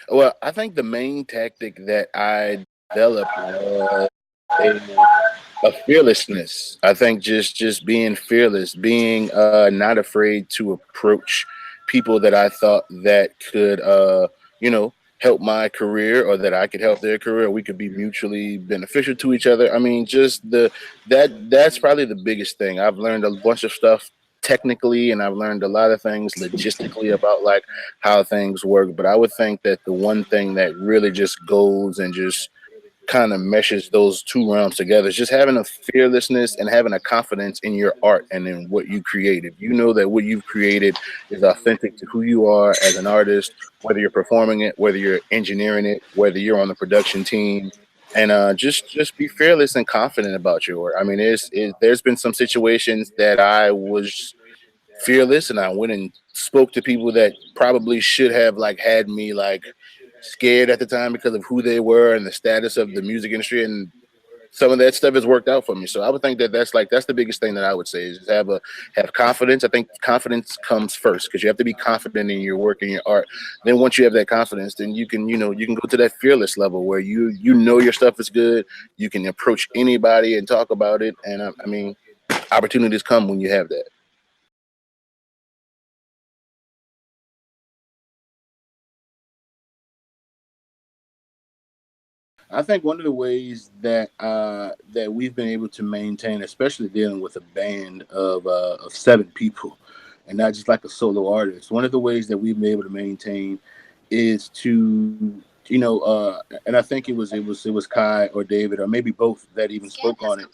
Well, I think the main tactic that I developed was a, a fearlessness. I think just being fearless, being not afraid to approach people that I thought that could you know help my career or that I could help their career. We could be mutually beneficial to each other. I mean, just that's probably the biggest thing. I've learned a bunch of stuff technically, and I've learned a lot of things logistically about like how things work. But I would think that the one thing that really just goes and just kind of meshes those two realms together is just having a fearlessness and having a confidence in your art and in what you create. If you know that what you've created is authentic to who you are as an artist, whether you're performing it, whether you're engineering it, whether you're on the production team, and just be fearless and confident about your work. I mean, there's been some situations that I was fearless and I went and spoke to people that probably should have like had me like scared at the time because of who they were and the status of the music industry, and some of that stuff has worked out for me. So I would think that that's the biggest thing that I would say is just have confidence. I think confidence comes first because you have to be confident in your work and your art. Then once you have that confidence, then you can go to that fearless level where you know your stuff is good. You can approach anybody and talk about it, and I mean opportunities come when you have that. I think one of the ways that we've been able to maintain, especially dealing with a band of seven people, and not just like a solo artist, one of the ways that we've been able to maintain is to and I think it was Kai or David or maybe both that even spoke on it,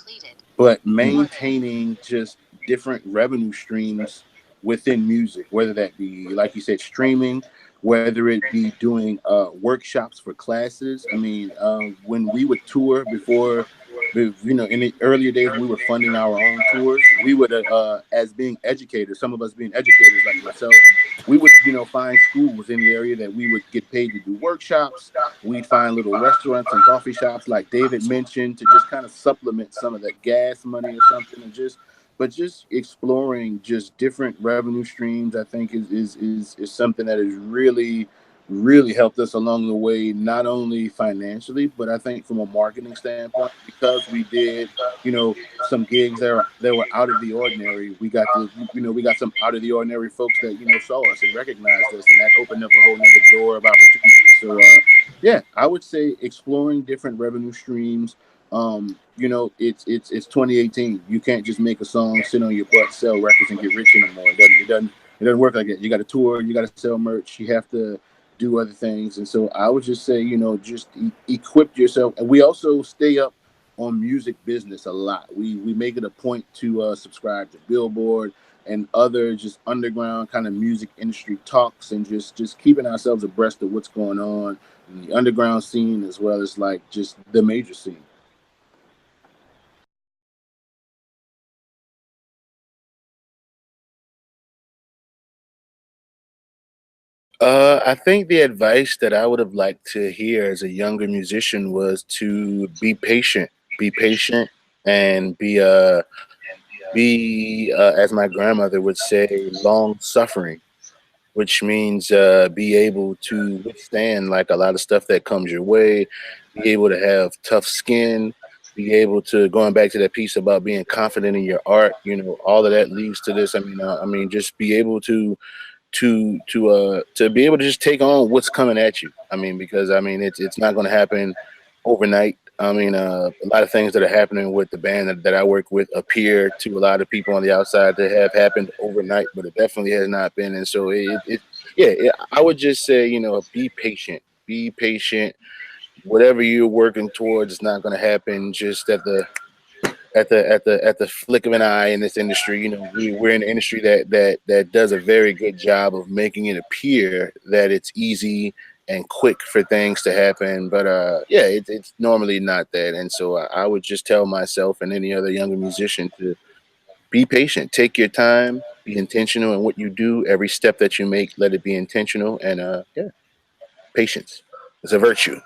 but maintaining just different revenue streams within music, whether that be, like you said, streaming, whether it be doing workshops for classes. I mean, when we would tour before, in the earlier days, we were funding our own tours. We would, as being educators, some of us being educators like myself, we would, find schools in the area that we would get paid to do workshops. We'd find little restaurants and coffee shops, like David mentioned, to just kind of supplement some of that gas money or something, and just exploring just different revenue streams. I think is something that has really helped us along the way, not only financially, but I think from a marketing standpoint, because we did, some gigs that were out of the ordinary. We got some out of the ordinary folks that saw us and recognized us, and that opened up a whole nother door of opportunity. So yeah, I would say exploring different revenue streams. It's 2018. You can't just make a song, sit on your butt, sell records, and get rich anymore. It doesn't work like that. You got to tour, you got to sell merch, you have to do other things. And so I would just say, just equip yourself. And we also stay up on music business a lot. We make it a point to subscribe to Billboard and other just underground kind of music industry talks, and just keeping ourselves abreast of what's going on in the underground scene as well as like just the major scene. I think the advice that I would have liked to hear as a younger musician was to be patient, and be as my grandmother would say, long suffering, which means be able to withstand like a lot of stuff that comes your way, be able to have tough skin, be able to, going back to that piece about being confident in your art. All of that leads to this. I mean, just be able to be able to just take on what's coming at you. I mean, because I mean it's not going to happen overnight. I mean, a lot of things that are happening with the band that I work with appear to a lot of people on the outside to have happened overnight, but it definitely has not been. And so I would just say, be patient, be patient. Whatever you're working towards is not going to happen just at the flick of an eye in this industry. We're in an industry that does a very good job of making it appear that it's easy and quick for things to happen. But yeah, it's normally not that. And so I would just tell myself and any other younger musician to be patient, take your time, be intentional in what you do. Every step that you make, let it be intentional. And yeah, patience is a virtue.